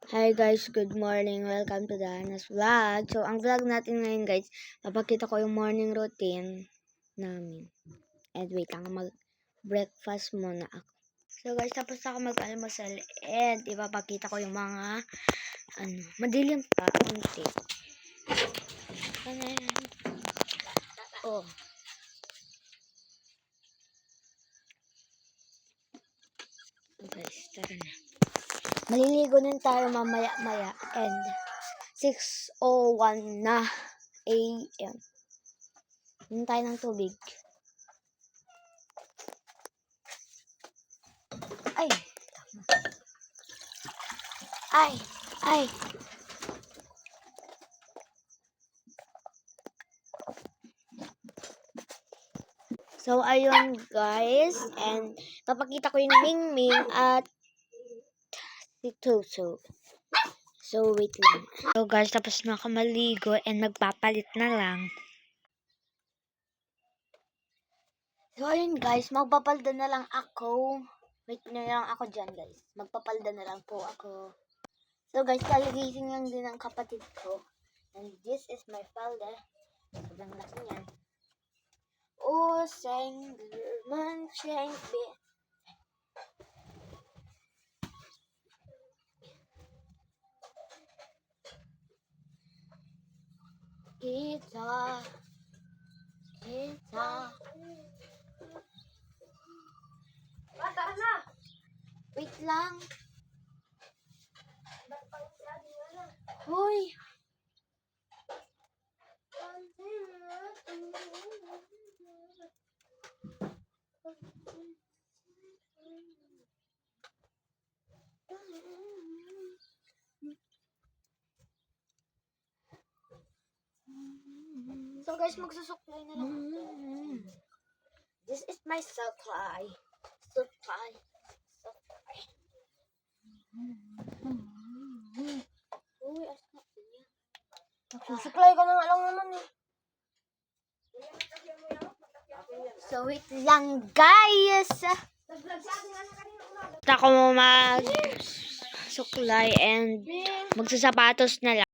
Hi guys, good morning. Welcome to the Hannah's Vlog. So, ang vlog natin ngayon guys, papakita ko yung morning routine namin. And wait lang, mag-breakfast muna ako. So guys, tapos ako mag-almusal and ipapakita ko yung mga, madilim pa, unti. Oh. So guys, tara na. Maliligo na tayo mamaya-maya and 6:01 na AM. Inom tayo ng tubig. Ay! Ay! Ay! So, ayun guys. And, papakita ko yung Mingming at si Tuso. So, wait lang. So guys, tapos na ako maligo and magpapalit na lang. So, ayun guys, magpapalda na lang ako. Wait na lang ako dyan guys. Magpapalda na lang po ako. So guys, kaligising lang din ang kapatid ko. And this is my palda. Sobrang laki niyan. Oh, Sengman Chengbe. Kita. Bata na. Wait lang. Hoy. So guys, magsusuklay na lang ako. This is my supply. Uy, asma niya. Magsusuklay ka na nga lang naman eh. So wait lang guys. Basta ako mag suklay and magsasapatos na lang.